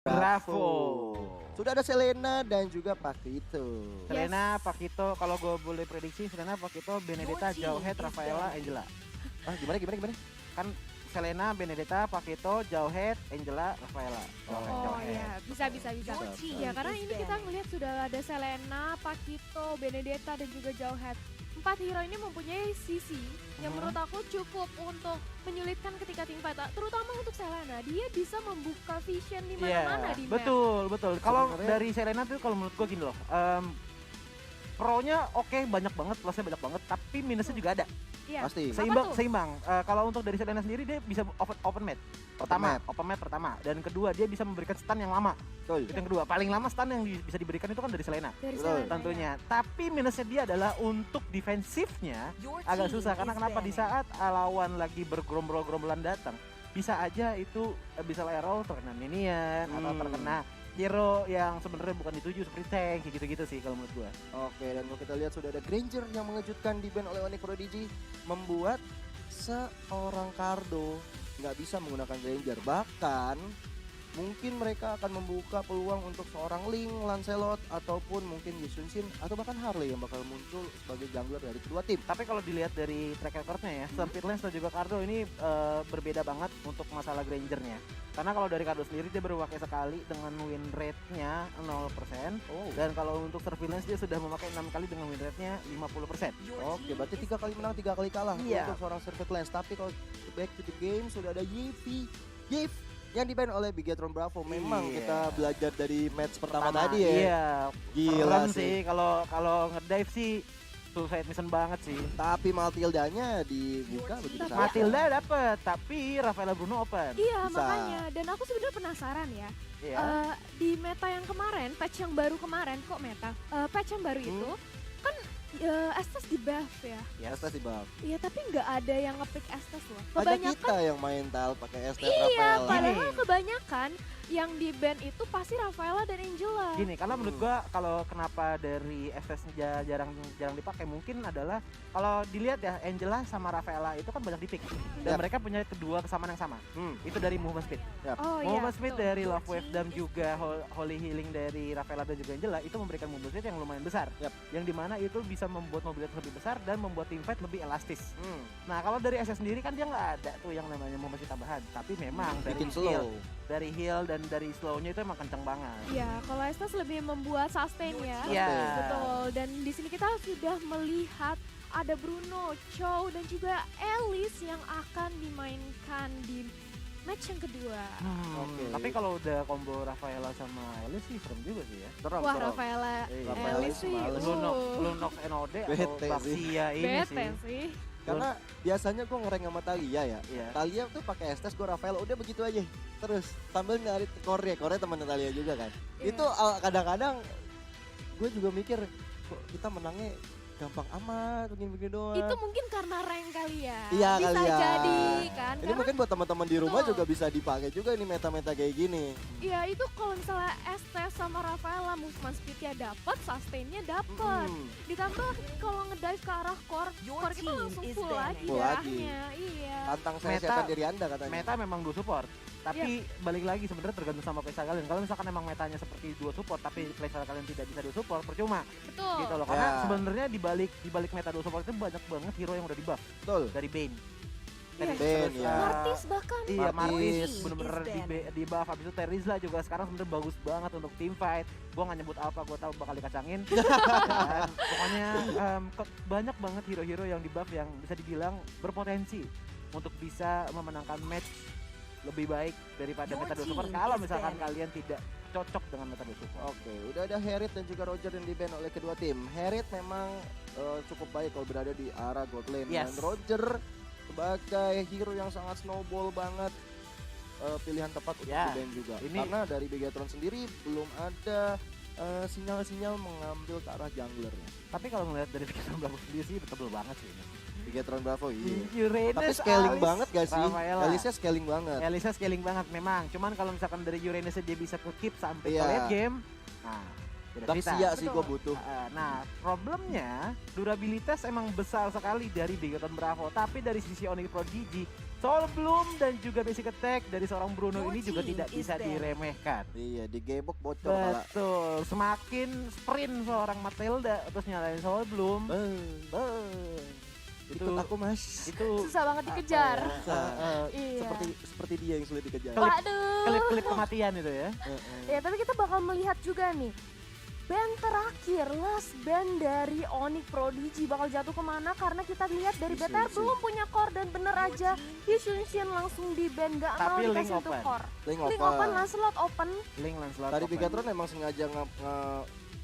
Bravo. Sudah ada Selena dan juga Pakito. Selena, Pakito, kalau gue boleh prediksi Selena, Pakito, Benedetta, Jauhead, Rafaela, Angela. Ah, gimana? Kan Selena, Benedetta, Pakito, Jauhead, Angela, Rafaela. Oh iya, bisa. Ya karena ini kita ngelihat sudah ada Selena, Pakito, Benedetta dan juga Jauhead. 4 hero ini mempunyai sisi yang menurut aku cukup untuk menyulitkan ketika tim fight, terutama untuk Selena. Dia bisa membuka vision di mana-mana di map. Betul. Kalau dari Selena tuh kalau menurut gue gini loh. Pro-nya oke, banyak banget, plusnya banyak banget, tapi minusnya juga ada. Iya. Pasti. Seimbang. Kalau untuk dari Selena sendiri dia bisa open map. Open map pertama, dan kedua dia bisa memberikan stun yang lama. Betul. Itu yang kedua, paling lama stun yang bisa diberikan itu kan dari Selena. Dari Betul. Selena, Tentunya. Tapi minusnya dia adalah untuk defensifnya agak susah karena kenapa di saat lawan lagi bergerombol-gerombolan datang, bisa aja itu bisa lerol terkena minion atau terkena hero yang sebenarnya bukan dituju seperti tank kayak gitu-gitu sih kalau menurut gua. Oke, dan kalau kita lihat sudah ada Granger yang mengejutkan di ban oleh Onyx Prodigy, membuat seorang Cardo nggak bisa menggunakan Granger. Bahkan mungkin mereka akan membuka peluang untuk seorang Ling, Lancelot, ataupun mungkin Yusun Shin, atau bahkan Harley yang bakal muncul sebagai jungler dari kedua tim. Tapi kalau dilihat dari track recordnya ya, Serpilance dan juga Cardo ini berbeda banget untuk masalah Grangernya. Karena kalau dari Cardo sendiri dia baru pakai sekali dengan win rate-nya 0%. Dan kalau untuk Surveillance dia sudah memakai 6 kali dengan win rate-nya 50%. Oke, berarti 3 kali menang, 3 kali kalah Iya. untuk seorang Surveillance. Tapi kalau back to the game sudah ada Yivi yang diban oleh Bigetron Bravo. Memang Iya. kita belajar dari match pertama tadi ya. Iya, Gila keren sih. sih kalau ngedive sih suicide mission banget sih. Tapi Matildanya dibuka begitu saja. Matilda dapet, tapi Rafaela Bruno open. Iya, Bisa. makanya. Dan aku sebenarnya penasaran ya. Iya. Di meta yang kemarin, patch yang baru kemarin, kok meta? Patch yang baru itu kan Estes di buff ya. Yes. Estes di buff. Iya, tapi nggak ada yang ngepick Estes loh. Ada Kebanyakan kita yang main tal pakai Estes iya, Rafael. padahal kebanyakan yang di band itu pasti Rafaela dan Angela. Gini, karena menurut gua kalau kenapa dari FS jarang dipakai mungkin adalah kalau dilihat ya Angela sama Rafaela itu kan banyak di-pick dan Yap. mereka punya kedua kesamaan yang sama. Itu dari movement speed. Oh iya. Movement speed betul. dari Love Wave dan juga Holy Healing dari Rafaela dan juga Angela itu memberikan movement speed yang lumayan besar. Yap. Yang dimana itu bisa membuat mobilitas lebih besar dan membuat team fight lebih elastis. Nah kalau dari SS sendiri kan dia nggak ada tuh yang namanya movement speed tambahan. Tapi memang Bikin dari heal dan dari slownya itu emang kencang banget. Iya, kalau Estes lebih membuat sustain ya. Iya. Betul. Dan di sini kita sudah melihat ada Bruno, Chow dan juga Alice yang akan dimainkan di match yang kedua. Oke. Tapi kalau udah combo Rafaela sama Alice sih serem juga sih ya. Serem, Wah, serem. Rafaela, Iya. Alice sih. Males. Lunox NOD atau Bete sih. Baxia ini Bete sih. sih. Karena biasanya gue ngereng sama Talia ya. Iya. Talia tuh pakai Estes, gue Rafael, udah begitu aja. Terus sambil nyari Korea teman Talia juga kan. Iya. Itu kadang-kadang gue juga mikir kok kita menangnya gampang amat begini-begini doang. Itu mungkin karena rank kali ya. Iya bisa kali ya. jadi kan. Ini Karena mungkin buat teman-teman di rumah Betul. juga bisa dipakai juga ini meta-meta kayak gini. iya itu kalau misalnya Estes sama Rafaela movement speednya dapat, sustainnya dapat. Ditambah kalau ngedive ke arah core kita langsung full lagi Full lagi. darahnya. Iya. Tantang saya Meta- siapkan diri Anda katanya. Meta memang dua support. Tapi balik lagi sebenarnya tergantung sama playstyle kalian. Kalau misalkan emang metanya seperti dua support tapi playstyle kalian tidak bisa dua support, percuma. Betul. Gitu loh. Karena Ya. sebenarnya di balik meta dua support itu banyak banget hero yang udah di buff Betul. dari Bane. Iya. Bane, ya. Martis bahkan. Iya, Martis. Martis bener-bener di buff. Habis itu Terizla juga sekarang sebenarnya bagus banget untuk team fight. Gua nggak nyebut apa, gua tahu bakal dikacangin. Dan pokoknya banyak banget hero-hero yang di buff yang bisa dibilang berpotensi untuk bisa memenangkan match lebih baik daripada meta dua support kalau misalkan kalian tidak cocok dengan meta dua support. Oke, udah ada Harriet dan juga Roger yang di-ban oleh kedua tim. Harriet memang cukup baik kalau berada di arah god lane. Yes. Dan Roger sebagai hero yang sangat snowball banget, pilihan tepat untuk Ya, di-ban juga. ini- Karena dari Bigetron sendiri belum ada sinyal-sinyal mengambil ke arah junglernya. Tapi kalau ngeliat dari pikiran Bravo sendiri sih betul banget sih ini. Bigetron Bravo iya. Uranus, Tapi scaling Alice, banget gak sih? Rafaela. Alice scaling banget. Elisa scaling banget memang. Cuman kalau misalkan dari Uranus dia bisa ke keep sampai Iya. ke late game. Nah, beda cerita. Daxia sih Betul. gue butuh. Nah, problemnya durabilitas emang besar sekali dari Bigetron Bravo. Tapi dari sisi Onyx Prodigy Soul Bloom dan juga basic attack dari seorang Bruno ini juga tidak bisa diremehkan. Iya, digebok bocor pala. Betul, semakin sprint seorang Matilda terus nyalain Soul Bloom. Ikut aku Mas. Itu Susah banget dikejar. Iya. Seperti dia yang sulit dikejar. Waduh. klip-klip kematian itu ya. Ya, tapi kita bakal melihat juga nih. Band terakhir, last band dari Onyx Prodigy bakal jatuh kemana karena kita lihat dari BTR belum punya core dan bener aja Yushin langsung di band gak mau Tapi link dikasih untuk open. core. Link Link open, Lancelot open. Link Lancelot. Tadi open. Bigatron emang sengaja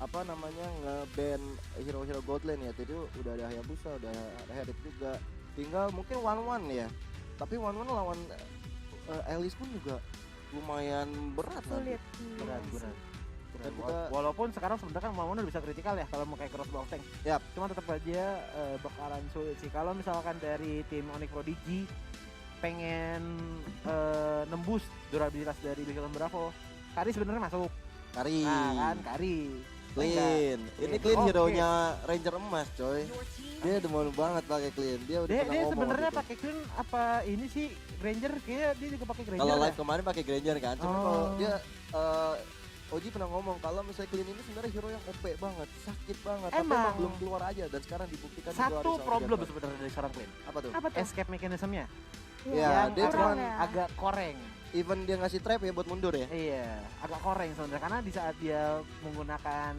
nge-ban hero-hero gold lane ya. Jadi udah ada Hayabusa, udah ada Herald juga. Tinggal mungkin one ya. Tapi one lawan Alice pun juga lumayan berat Sulit. Berat. Dan kita- Walaupun sekarang sebenarnya kan Mamono udah bisa kritikal ya kalau mau kayak crossbow tank. Yap. Cuma tetap aja bakalan sulit sih. Kalau misalkan dari tim Onyx Prodigy pengen nembus durabilitas dari Bigatron Bravo, Kari sebenarnya masuk. Kari. Nah kan Kari. Clean. Ini Clean. Clean Oke. hero-nya Ranger Emas, coy. Dia demen banget pakai Clean. Dia udah Dia pernah ngomong sebenarnya waktu itu. pakai clean apa ini sih Granger kayaknya dia juga pakai Granger. Kalau ya? live kemarin pakai Granger kan. Cuma Oh. kalau dia Oji pernah ngomong kalau misalnya Clean ini sebenarnya hero yang OP banget, sakit banget, tapi Emang. emang belum keluar aja dan sekarang dibuktikan Satu dikeluarin sama problem Bigatron. sebenarnya dari seorang Clean. Apa tuh? Apa tuh? Escape mechanism-nya Iya, yang dia kurang cuman- agak koreng. Even dia ngasih trap ya buat mundur ya. Iya, agak koreng sebenarnya karena di saat dia menggunakan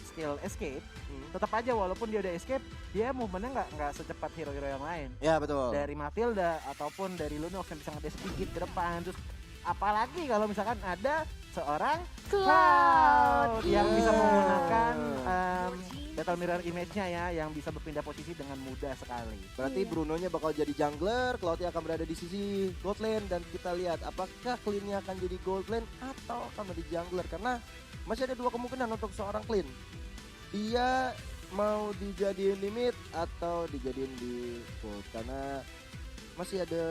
skill escape, tetap aja walaupun dia udah escape, dia movementnya nggak secepat hero-hero yang lain. Ya betul. Dari Matilda ataupun dari Lunox yang bisa ngedes sedikit ke depan, terus apalagi kalau misalkan ada seorang Cloud. yang bisa Iya. menggunakan battle mirror image-nya ya, yang bisa berpindah posisi dengan mudah sekali. Berarti Iya. Bruno-nya bakal jadi jungler, Cloud-nya akan berada di sisi gold lane dan kita lihat apakah Clean-nya akan jadi gold lane atau akan menjadi jungler karena masih ada dua kemungkinan untuk seorang Clean. Dia mau dijadiin di mid atau dijadiin di gold karena masih ada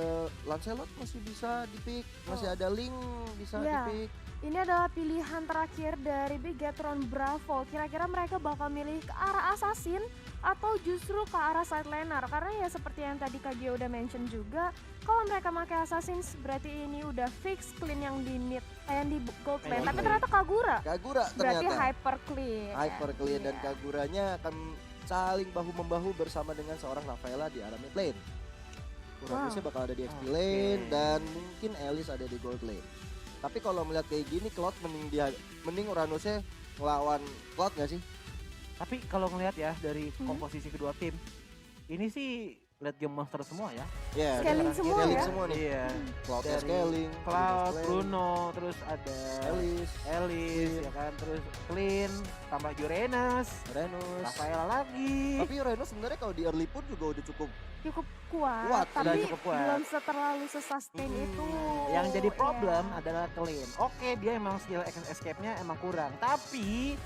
Lancelot masih bisa dipick, masih ada Link bisa Iya. dipick. Ini adalah pilihan terakhir dari Bigatron Bravo. Kira-kira mereka bakal milih ke arah assassin atau justru ke arah side laner? Karena ya seperti yang tadi Kak Gio udah mention juga, kalau mereka pakai assassin berarti ini udah fix Clean yang di mid, yang di gold lane. Gold Tapi lane. ternyata Kagura Kagura berarti ternyata. hyper clean. Hyper Clean dan Iya. Kaguranya akan saling bahu-membahu bersama dengan seorang Rafaela di arah mid lane. Uranusnya bakal ada di XP Oke. lane dan mungkin Alice ada di gold lane. Tapi kalau melihat kayak gini Cloud mending Uranusnya ngelawan Cloud nggak sih? Tapi kalau ngelihat ya dari Hmm. komposisi kedua tim, ini sih late game monster semua ya. Iya. Scaling Sekarang semua Scaling ya? semua nih. Iya. Cloudnya Dari scaling, Cloud, Bruno Bruno, terus ada Alice, Alice, ya kan, terus Clean, tambah Uranus, Renus. Rafael lagi. Tapi Renus sebenarnya kalau di early pun juga udah cukup. Cukup kuat, Kuat, tapi udah cukup kuat. belum terlalu sesustain itu. Yang jadi Iya. problem adalah Clean. Oke, dia emang skill escape-nya emang kurang, tapi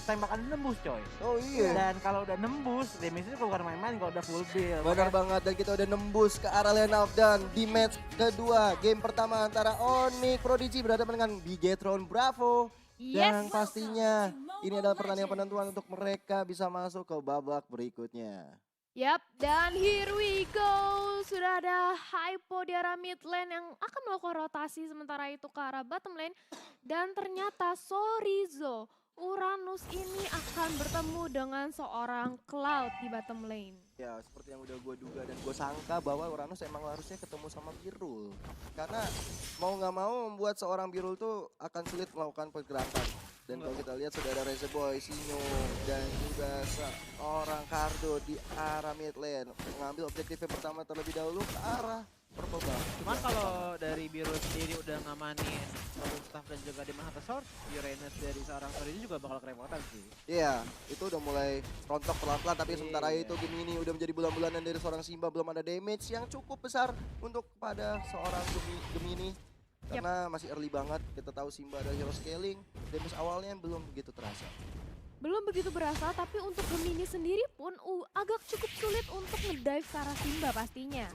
tembakan nembus coy. Oh iya. Dan kalau udah nembus, damage-nya bukan main-main kalau udah full build. Benar banget dan kita udah nembus ke arah lane out dan di match kedua game pertama antara Onyx Prodigy berhadapan dengan Bigatron Bravo. Yang pastinya ini adalah pertandingan penentuan untuk mereka bisa masuk ke babak berikutnya. Yap, dan here we go. Sudah ada Hypo di arah mid lane yang akan melakukan rotasi sementara itu ke arah bottom lane. Dan ternyata Sorizo, Uranus ini akan bertemu dengan seorang Cloud di bottom lane. Ya seperti yang udah gue duga dan gue sangka bahwa Uranus emang harusnya ketemu sama Birul. Karena mau nggak mau membuat seorang Birul tuh akan sulit melakukan pergerakan. Dan kalau kita lihat sudah ada Reze Boy, Sinyo, dan juga seorang Cardo di arah mid lane. Mengambil objektif yang pertama terlebih dahulu ke arah purple buff. Cuman kalau dari Biru sendiri udah ngamanin Robin Staff dan juga Demon Hunter Sword, Uranus dari seorang Sorry juga bakal kerepotan sih. Iya, itu udah mulai rontok pelan-pelan tapi sementara Iya. itu game ini udah menjadi bulan-bulanan dari seorang Simba belum ada damage yang cukup besar untuk pada seorang Gemini. Karena masih early banget, kita tahu Simba ada hero scaling, damage awalnya belum begitu terasa. Belum begitu berasa, tapi untuk Gemini sendiri pun agak cukup sulit untuk ngedive ke arah Simba pastinya.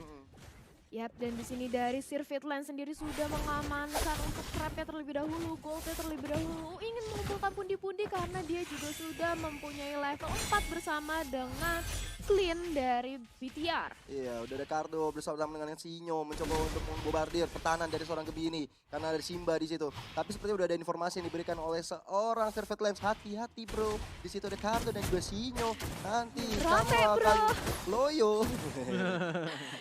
Yap, dan di sini dari Sirvitland sendiri sudah mengamankan untuk trapnya terlebih dahulu, goldnya terlebih dahulu. Ingin mengumpulkan pundi-pundi karena dia juga sudah mempunyai level 4 bersama dengan Clean dari BTR. Iya, udah ada Cardo bersama dengan Sinyo mencoba untuk membombardir pertahanan dari seorang Gebini karena ada Simba di situ. Tapi sepertinya udah ada informasi yang diberikan oleh seorang Sirvitland. Hati-hati bro, di situ ada Cardo dan juga Sinyo. Nanti Rame, kamu bro. akan loyo.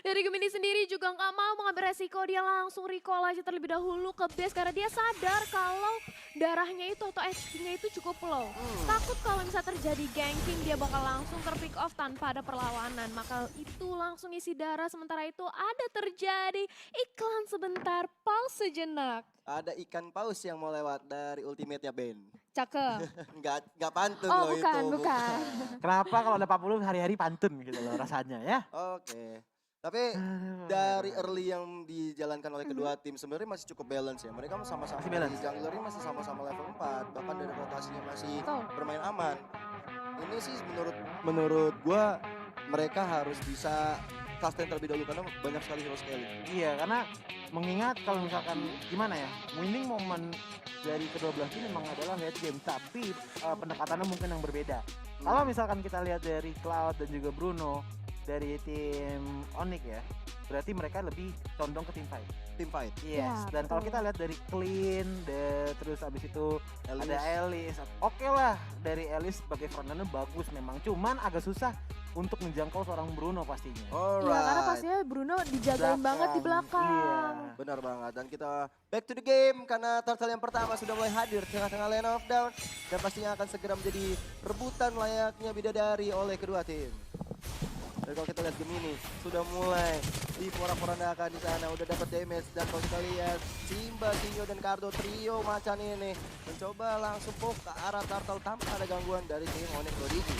Dari Gemini sendiri juga nggak mau mengambil resiko, dia langsung recall aja terlebih dahulu ke base karena dia sadar kalau darahnya itu atau HP-nya itu cukup low. Takut kalau misalnya terjadi ganking dia bakal langsung terpick off tanpa ada perlawanan. Maka itu langsung isi darah, sementara itu ada terjadi iklan sebentar, pause sejenak. Ada ikan paus yang mau lewat dari ultimate-nya Ben. Cakep. Nggak pantun Oh loh bukan, itu. bukan. Kenapa kalau ada 40 hari-hari pantun gitu loh rasanya ya. Oke. Tapi dari early yang dijalankan oleh kedua tim sebenarnya masih cukup balance ya. Mereka sama-sama Masih balance. di jungler ini masih sama-sama level 4, bahkan dari rotasinya masih Betul. bermain aman. Ini sih menurut gua mereka harus bisa sustain terlebih dahulu karena banyak sekali hero scaling. Iya, karena mengingat kalau misalkan gimana ya, winning momen dari kedua belah tim memang adalah late game, tapi pendekatannya mungkin yang berbeda. Kalau misalkan kita lihat dari Cloud dan juga Bruno dari tim Onyx ya, berarti mereka lebih condong ke tim fight. Tim fight. Yes, Ya, dan kalau betul. kita lihat dari Clean, terus abis itu Alice. ada Alice. Oke lah, dari Alice sebagai frontrunner bagus memang, cuman agak susah untuk menjangkau seorang Bruno pastinya. Alright. Iya, karena pastinya Bruno dijagain banget di belakang. Iya. Benar banget, dan kita back to the game karena turtle yang pertama sudah mulai hadir di tengah-tengah lane of down dan pastinya akan segera menjadi rebutan layaknya bidadari oleh kedua tim. Dan kalau kita lihat Gemini sudah mulai diporak-porandakan di sana, udah dapat damage, dan kalau kita lihat Simba, Sinyo dan Cardo trio macan ini mencoba langsung poke ke arah turtle tanpa ada gangguan dari tim Onyx Prodigy.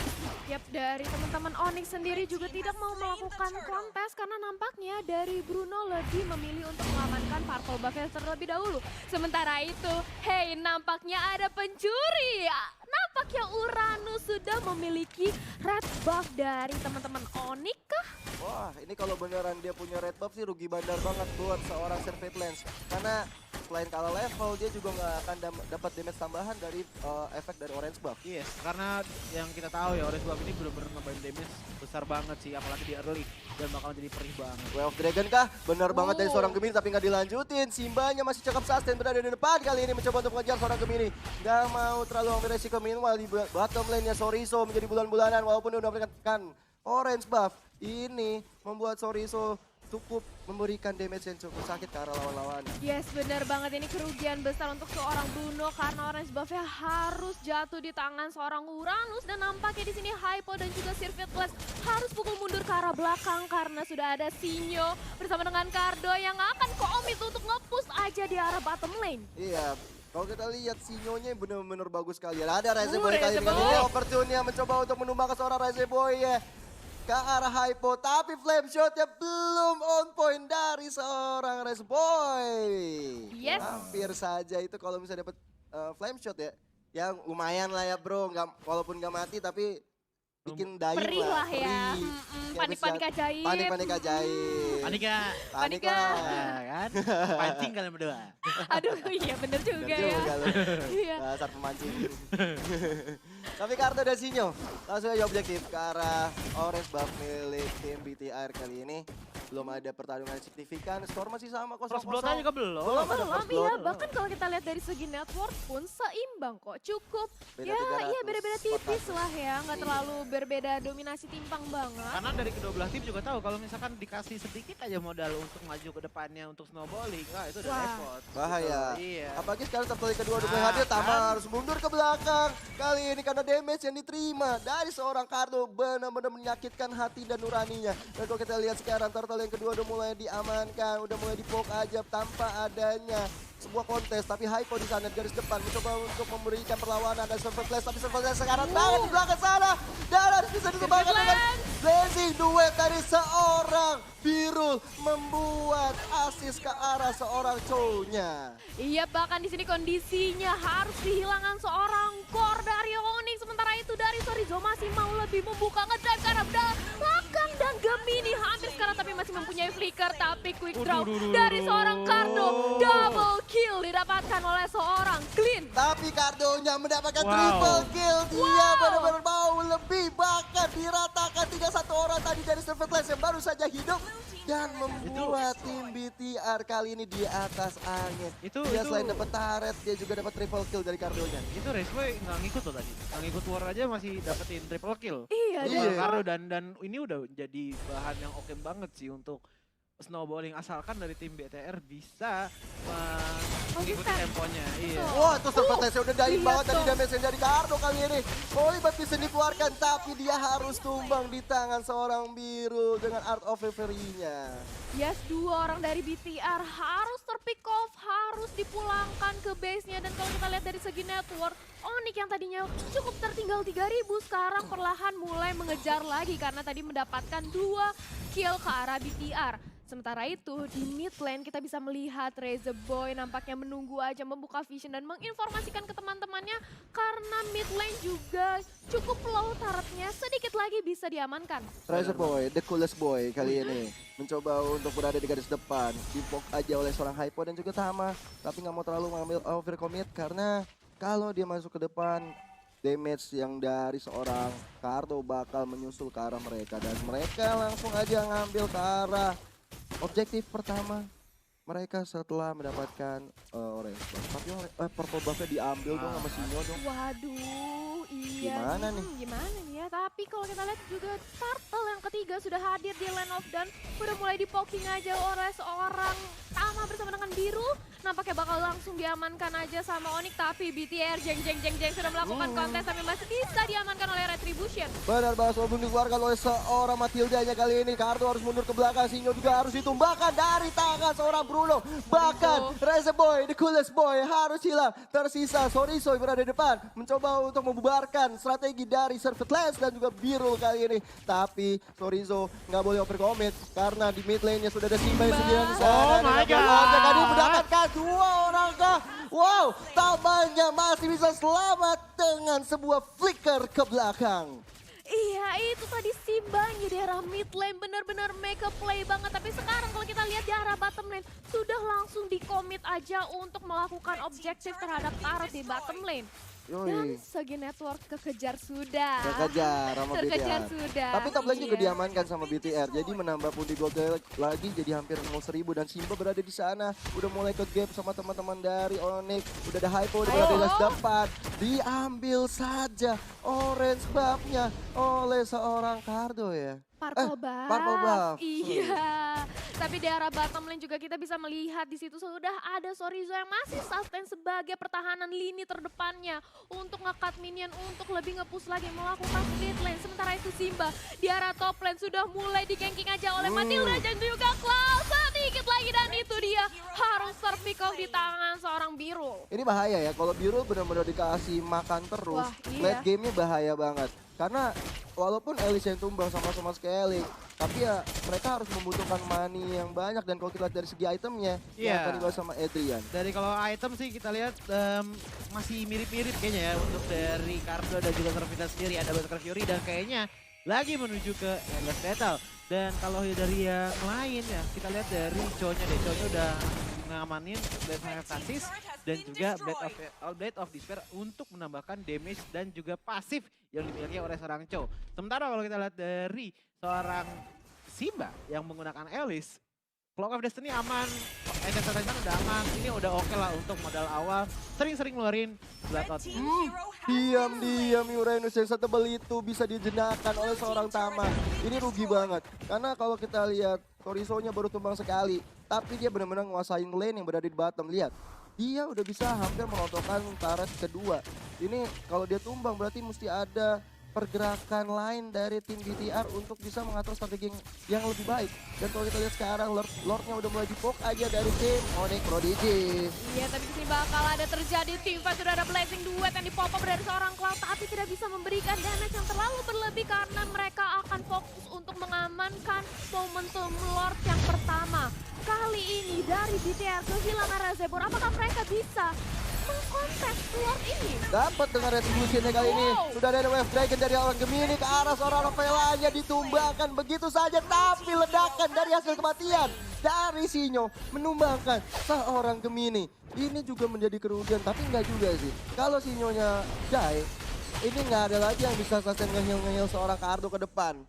Yap, dari teman-teman Onyx sendiri juga tidak mau melakukan kontes karena nampaknya dari Bruno lebih memilih untuk mengamankan Purple Buff terlebih dahulu. Sementara itu, hey, nampaknya ada pencuri. Nampaknya Uranus sudah memiliki red buff dari teman-teman Onyx kah? Wah, ini kalau beneran dia punya red buff sih rugi bandar banget buat seorang Sirvitland. Karena selain kalah level, dia juga nggak akan dapat damage tambahan dari efek dari orange buff. Yes, karena yang kita tahu ya Orange Buff ini benar-benar nambahin damage besar banget sih, apalagi di early dan bakal jadi perih banget. Way of Dragon kah? Benar banget dari Oh. seorang Gemini tapi nggak dilanjutin. Simbanya masih cakep sustain berada di depan kali ini mencoba untuk mengejar seorang Gemini. Nggak mau terlalu ambil resiko, meanwhile di bottom lane-nya Soriso menjadi bulan-bulanan walaupun dia udah mendapatkan orange buff. Ini membuat Soriso cukup memberikan damage yang cukup sakit ke arah lawan-lawan. Yes, benar banget, ini kerugian besar untuk seorang Bruno karena orange buff-nya harus jatuh di tangan seorang Uranus dan nampaknya di sini Hypo dan juga Sirvitland harus pukul mundur ke arah belakang karena sudah ada Sinyo bersama dengan Cardo yang akan komit untuk nge-push aja di arah bottom lane. Iya, kalau kita lihat Sinyonya benar-benar bagus sekali. Ada Raze Boy Raze kali ini. Boy. Ini opportunity yang mencoba untuk menumbangkan seorang Raze Boy ya. Ke arah Hypo, tapi flame shotnya belum on point dari seorang Raze Boy. Yes. Hampir saja itu kalau bisa dapat flame shot ya. Yang lumayan lah ya bro, walaupun nggak mati tapi bikin dying Perih lah ya. perih. Ya, Panik-panik bisa- ajaib. Panik-panik ajaib. Panik ya? Panik Panik ya. lah. Nah, kan? Pancing kalian berdua. Aduh, iya bener juga Bener ya. juga lu. Iya. Dasar pemancing. Tapi Cardo dan Sinyo langsung aja objektif ke arah orange buff milik tim BTR kali ini. Belum ada pertarungan signifikan, skor masih sama Cross 0-0. blood-nya juga belum. Belum ada Belum, cross iya. blood. Bahkan kalau kita lihat dari segi network pun seimbang kok. Cukup, Beda ya 300, iya beda-beda tipis 400. lah ya. Nggak Iya. terlalu berbeda dominasi timpang banget. Karena dari kedua belah tim juga tahu kalau misalkan dikasih sedikit aja modal untuk maju ke depannya untuk snowballing, itu udah Wah. repot. Bahaya. Gitu. Iya. Apalagi sekarang tertulis kedua udah mulai Nah, hadir, Tama kan. harus mundur ke belakang. Kali ini karena damage yang diterima dari seorang Cardo benar-benar menyakitkan hati dan nuraninya. Dan kalau kita lihat sekarang turtle yang kedua udah mulai diamankan, udah mulai dipoke aja tanpa adanya sebuah kontes. Tapi Hypo di sana di garis depan mencoba untuk memberikan perlawanan dan Sirvitland, tapi Sirvitland sekarang banget di belakang sana dan harus bisa dikembangkan dengan blazing duet dari seorang Birul membuat assist ke arah seorang cowoknya. Iya, bahkan di sini kondisinya harus kehilangan seorang core dari Onyx. Sementara itu dari Sorizo masih mau lebih membuka ngedrive ke arah belakang dan Gemini hampir sekarang tapi masih mempunyai flicker, tapi quick draw dari seorang Cardo. Double kill didapatkan oleh seorang Clean. Tapi Cardonya mendapatkan Wow. triple kill. Dia benar-benar mau lebih, bahkan diratakan 3-1 orang tadi dari Surface yang baru saja hidup. Dan membuat tim BTR kali ini di atas angin. Dia selain dapat turret, dia juga dapat triple kill dari Cardonya. Itu Resboy nggak ngikut loh tadi. Nggak ngikut war aja masih dapetin triple kill. Iya, Iya. dan Cardo dan ini udah jadi bahan yang oke banget sih untuk snowballing, asalkan dari tim BTR bisa mengikuti Konsisten. temponya. Iya. Betul. Wah, itu Surface udah daim Lihat banget dari dong. damage dari Cardo kali ini. Olibat bisa dikeluarkan, tapi dia harus tumbang di tangan seorang biru dengan Art of Reverie-nya. yes, 2 orang dari BTR harus terpick off, harus dipulangkan ke base-nya. Dan kalau kita lihat dari segi network, Onyx yang tadinya cukup tertinggal 3.000 sekarang perlahan mulai mengejar lagi karena tadi mendapatkan 2 kill ke arah BTR. Sementara itu di mid lane kita bisa melihat Razorboy nampaknya menunggu aja membuka vision dan menginformasikan ke teman-temannya karena mid lane juga cukup low turretnya, sedikit lagi bisa diamankan. Razorboy, the coolest boy kali ini mencoba untuk berada di garis depan, dipok aja oleh seorang Hypo dan juga Tama, tapi nggak mau terlalu mengambil overcommit karena kalau dia masuk ke depan, damage yang dari seorang Cardo bakal menyusul ke arah mereka dan mereka langsung aja ngambil ke arah objektif pertama mereka setelah mendapatkan orange buff. Tapi purple buff-nya diambil dong sama Sinyo dong. Waduh, iya. Gimana nih? Gimana nih ya? Tapi kalau kita lihat juga Turtle yang ketiga sudah hadir di lane of dan udah mulai di-poking aja oleh seorang Tama bersama dengan Biru. Nampaknya bakal langsung diamankan aja sama Onyx, tapi BTR jeng sudah melakukan kontes tapi masih bisa diamankan oleh Retribution. Benar banget, walaupun dikeluarkan oleh seorang Matildanya kali ini. Cardo harus mundur ke belakang, Sinyo juga harus ditumbangkan dari tangan seorang Bruno. Bahkan Razorboy, the coolest boy, harus hilang. Tersisa Soriso yang berada di depan, mencoba untuk membubarkan strategi dari Surface dan juga Biru kali ini. Tapi Soriso nggak boleh overcommit karena di mid lane-nya sudah ada Simba yang sendirian di sana. Oh my God. Tadi mendapatkan 2 orang kah? Wow, Tamanya masih bisa selamat dengan sebuah flicker ke belakang. Iya, itu tadi Simbanya di arah mid lane benar-benar make a play banget. Tapi sekarang kalau kita lihat di arah bottom lane sudah langsung di-commit aja untuk melakukan objektif terhadap turret di bottom lane. Dan Yoi, segi network kekejar sudah. terkejar sama Terkejar BTR. sudah. Tapi top lane juga Iya. diamankan sama BTR, jadi menambah pundi gold lagi jadi hampir 0.000 dan Simba berada di sana, udah mulai ke gap sama teman-teman dari Onyx, udah ada Hypo, udah berada di garis depan, diambil saja orange buff-nya oleh seorang Cardo ya. Purple buff. Purple buff. Iya. Tapi di arah bottom lane juga kita bisa melihat di situ sudah ada Sorizo yang masih sustain sebagai pertahanan lini terdepannya untuk nge-cut minion, untuk lebih nge-push lagi melakukan split lane. Sementara itu Simba di arah top lane sudah mulai di-ganking aja oleh Matilda dan juga Klaus. Sedikit lagi dan itu dia harus terpick off di tangan seorang Biru. Ini bahaya ya, kalau Biru benar-benar dikasih makan terus, Wah, iya. late game-nya bahaya banget. Karena walaupun Elis yang tumbang sama-sama sekali, tapi ya mereka harus membutuhkan money yang banyak. Dan kalau kita lihat dari segi itemnya, yang Iya. tadi dibahas sama Adrian. Dari kalau item sih kita lihat masih mirip-mirip kayaknya ya untuk dari Cardo dan juga Servita sendiri. Ada Berserker Fury dan kayaknya lagi menuju ke Endless Battle. Dan kalau dari yang lain ya kita lihat dari Cho-nya deh. Cho-nya udah ngamanin Blade of Stasis dan juga Blade of Despair untuk menambahkan damage dan juga pasif yang dimiliki oleh seorang Cho. Sementara kalau kita lihat dari seorang Simba yang menggunakan Elis, Clock of Destiny aman, Endless Battle udah aman, ini udah oke lah untuk modal awal. Sering-sering ngeluarin Blackout. Diam-diam Uranus yang setebal itu bisa dijenakan oleh seorang Tama. Ini rugi banget. Karena kalau kita lihat Toriso-nya baru tumbang sekali, tapi dia benar-benar nguasain lane yang berada di bottom. Lihat, dia udah bisa hampir merontokkan turret kedua. Ini kalau dia tumbang berarti mesti ada pergerakan lain dari tim BTR untuk bisa mengatur strategi yang lebih baik. Dan kalau kita lihat sekarang Lordnya udah mulai dipok aja dari tim Onyx Prodigy. Iya, tapi di sini bakal ada terjadi teamfight, sudah ada blazing duet yang dipop-up dari seorang Cloud, tapi tidak bisa memberikan damage yang terlalu berlebih karena mereka akan fokus untuk mengamankan momentum Lord yang pertama. Kali ini dari BTR kehilangan Razorboy, apakah mereka bisa mengkontes Lord ini? dapat dengan retributionnya kali ini. Sudah ada wave dragon dari orang Gemini ke arah seorang Rafaelanya ditumbangkan begitu saja. Tapi ledakan dari hasil kematian dari Sinyo menumbangkan seorang Gemini. Ini juga menjadi kerugian, tapi nggak juga sih. Kalau Sinyonya die, ini nggak ada lagi yang bisa sustain nge-heal seorang Cardo ke depan.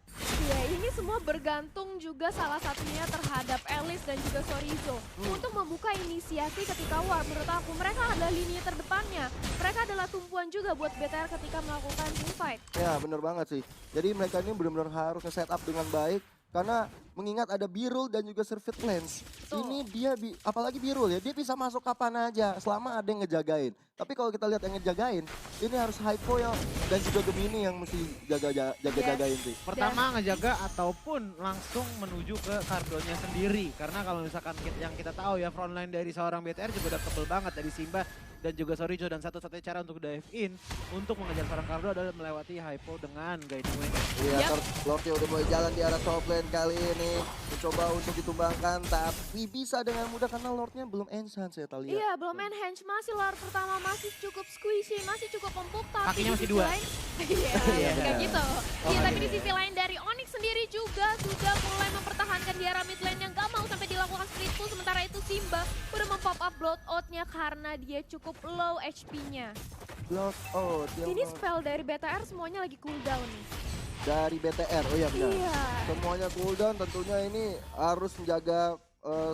Ya, ini semua bergantung juga salah satunya terhadap Alice dan juga Sorizo untuk membuka inisiasi ketika war. Menurut aku mereka adalah lini terdepannya. Mereka adalah tumpuan juga buat BTR ketika melakukan teamfight. Ya bener banget sih. Jadi mereka ini benar-benar harus nge-setup dengan baik. Karena mengingat ada Birul dan juga Servet Lens. Ini dia, apalagi Birul ya, dia bisa masuk kapan aja selama ada yang ngejagain. Tapi kalau kita lihat yang ngejagain, ini harus Hypo ya, dan juga Gemini yang mesti jaga-jagain sih. Pertama ngejaga ataupun langsung menuju ke Cardonya sendiri. Karena kalau misalkan yang kita tahu ya frontline dari seorang BTR juga udah tebel banget dari Simba dan juga Sorizo, dan satu-satunya cara untuk dive in untuk mengejar seorang Cardo adalah melewati Hypo dengan Guiding Wind. Iya, Lordnya udah mulai jalan di arah top lane kali ini. Mencoba untuk ditumbangkan, tapi bisa dengan mudah karena Lordnya belum enhance ya Talia. Iya, belum enhance, masih Lord pertama masih cukup squishy, masih cukup empuk, tapi Kakinya di masih sisi dua. lain, iya, kayak gitu. Iya, tapi di sisi lain dari Onyx sendiri juga sudah mulai mempertahankan di arah mid lane yang gak mau sampai dilakukan split pull. Sementara itu Simba udah mem-pop up blowout-nya karena dia cukup low HP-nya. Blood out. Ini spell dari BTR semuanya lagi cooldown nih. Dari BTR, oh iya benar. Iya. Semuanya cooldown, tentunya ini harus menjaga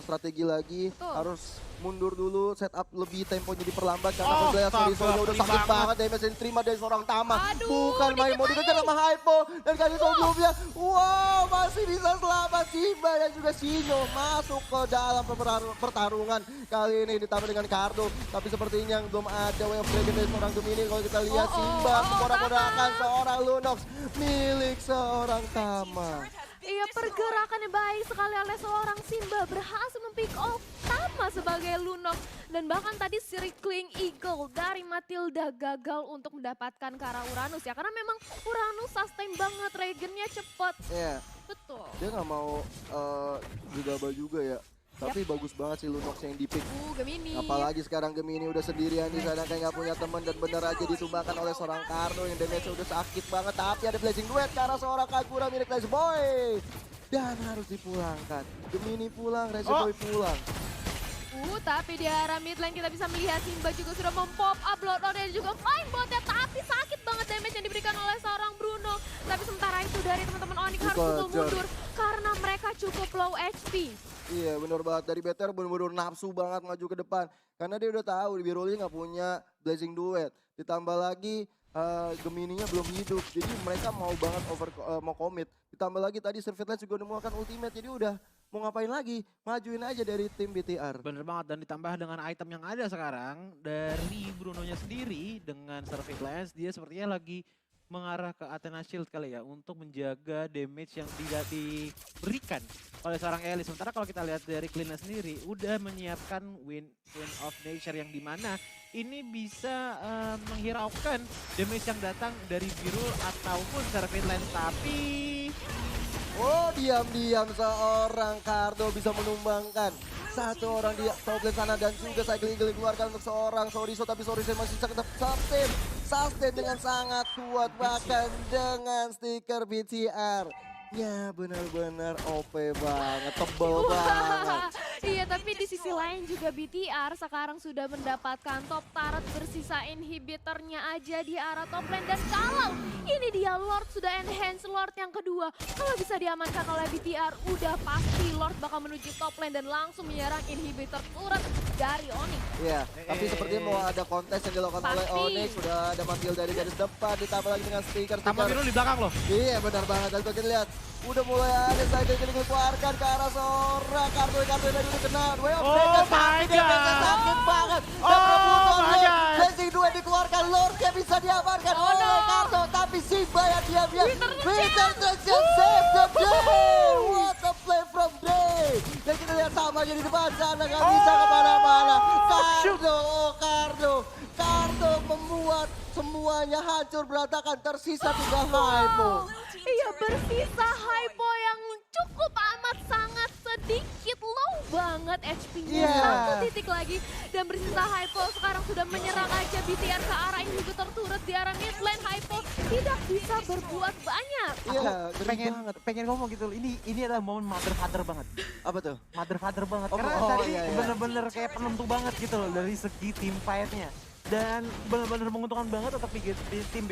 strategi lagi, Betul. harus mundur dulu, setup lebih temponya diperlambat karena Oh, Kodaya Sorisonya udah pelit sakit banget. banget damage yang diterima dari seorang Tama. Aduh, Bukan main, mau dikejar sama Hypo dan kali sebelumnya, wow masih bisa selamat Simba dan juga Sinyo masuk ke dalam pertarungan kali ini ditambah dengan Cardo. Tapi sepertinya yang belum ada wave dragon dari seorang Gemini. Kalau kita lihat Simba memporak-porandakan seorang Lunox milik seorang Tama. Iya, pergerakannya baik sekali oleh seorang Simba, berhasil mempick off Tama sebagai Lunox. Dan bahkan tadi Circling Eagle dari Matilda gagal untuk mendapatkan ke arah Uranus ya. Karena memang Uranus sustain banget, regennya cepet. Iya. Betul. Dia nggak mau gegabah juga ya. Tapi bagus banget sih Lunox yang di-pick. Gemini. Apalagi sekarang Gemini udah sendirian di sana kayak nggak punya teman dan bener aja ditumbangkan oleh seorang Cardo yang damage-nya udah sakit banget. Tapi ada blessing duet ke arah seorang Kagura milik Lazy Boy. Dan harus dipulangkan. Gemini pulang, Lazy Boy pulang. Tapi di arah mid lane kita bisa melihat Simba juga sudah mempop up bloodlord dan juga fine botnya. Tapi sakit banget damage yang diberikan oleh seorang Bruno. Tapi sementara itu dari teman-teman Onyx harus pukul mundur karena mereka cukup low HP. Iya bener banget, dari BTR bener-bener nafsu banget maju ke depan. Karena dia udah tahu di Biroli nggak punya blessing duet. Ditambah lagi Gemininya belum hidup, jadi mereka mau banget mau commit. Ditambah lagi tadi Servetline juga udah mengeluarkan ultimate, jadi udah mau ngapain lagi, majuin aja dari tim BTR. Bener banget, dan ditambah dengan item yang ada sekarang dari Brunonya sendiri dengan Surveillance, dia sepertinya lagi mengarah ke Athena Shield kali ya untuk menjaga damage yang tidak diberikan oleh seorang Alice. Sementara kalau kita lihat dari Klina sendiri udah menyiapkan Wind of Nature yang dimana ini bisa menghiraukan damage yang datang dari Birul ataupun Surveillance. Tapi oh diam-diam seorang Cardo bisa menumbangkan satu orang di top lane sana dan juga cycling dikeluarkan untuk seorang Soriso, tapi Soriso masih tetap sustain dengan sangat kuat bahkan dengan stiker BTR. Ya benar-benar OP banget, tebel banget. Iya, tapi di sisi lain juga BTR sekarang sudah mendapatkan top turret bersisa inhibitornya aja di arah top lane. Dan kalau ini dia Lord sudah enhance Lord yang kedua, kalau bisa diamankan oleh BTR udah pasti Lord bakal menuju top lane dan langsung menyerang inhibitor turret dari Onyx. Iya, tapi sepertinya mau ada kontes yang dilakukan oleh Onyx, sudah ada manggil dari garis depan, ditambah lagi dengan stiker. tambah Birul di belakang loh. Iya benar banget, dan kalau kita lihat udah mulai ada cycle yang dikeluarkan ke arah seorang Cardo dari dulu kena. Oh my God. Sakit banget. Oh my God. Blessing 2 dikeluarkan, Lordnya bisa diamankan oleh Cardo, tapi Simba yang diam-diam. Winter Traction save the day. What a play from Day. Dan kita lihat sama jadi di depan sana, nggak bisa kemana-mana. Cardo membuat semuanya hancur berantakan, tersisa tinggal Hypo. Iya, bersisa Hypo yang cukup amat sangat sedikit low banget HP-nya. Iya. Satu titik lagi dan bersisa Hypo sekarang sudah menyerang aja BTR ke arah ini executor turret di arah mid lane. Hypo tidak bisa berbuat banyak. Iya, ngeri pengen banget. pengen ngomong gitu. Ini adalah momen mother father banget. Apa tuh? Mother father banget. Oh, Karena oh, tadi iya, iya. bener-bener kayak penentu banget gitu loh dari segi team fight-nya. Dan benar-benar menguntungkan banget untuk tim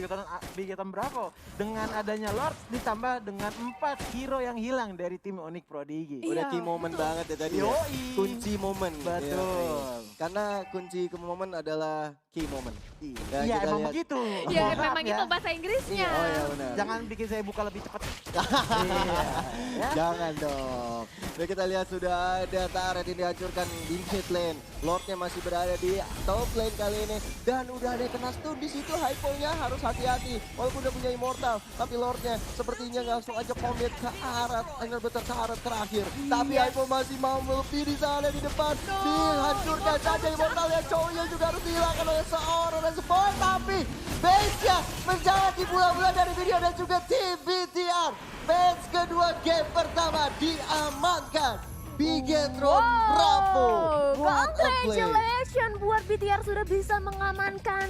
Bigeton Bravo dengan adanya Lord ditambah dengan 4 hero yang hilang dari tim Onyx Prodigy. Udah Iya, key moment betul. banget ya tadi ya. Yoi. Kunci momen. Betul. Iya. Karena kunci ke momen adalah key moment. Dan Iya kita emang lihat- begitu. Ya Maaf memang itu bahasa Inggrisnya. Oh ya benar. Jangan bikin saya buka lebih cepat. Iya. Ya. Jangan dong. Dan kita lihat sudah ada turret yang dihancurkan di mid lane. Lordnya masih berada di top lane kali ini. Dan udah ada yang kena stun di situ. Hypo-nya harus hati-hati. Walaupun udah punya immortal. Tapi Lordnya sepertinya langsung aja commit ke arah inhibitor ke arah terakhir. Tapi Hypo masih mau melebihi di sana di depan. Dihancurkan saja immortalnya. Cowoknya juga harus dihilangkan oleh seorang support. Tapi base-nya menjalan di bola-bola dari video dan juga TBTR. Match kedua game pertama diamankan. Bigetron Bravo. What a play. Congratulations buat BTR sudah bisa mengamankan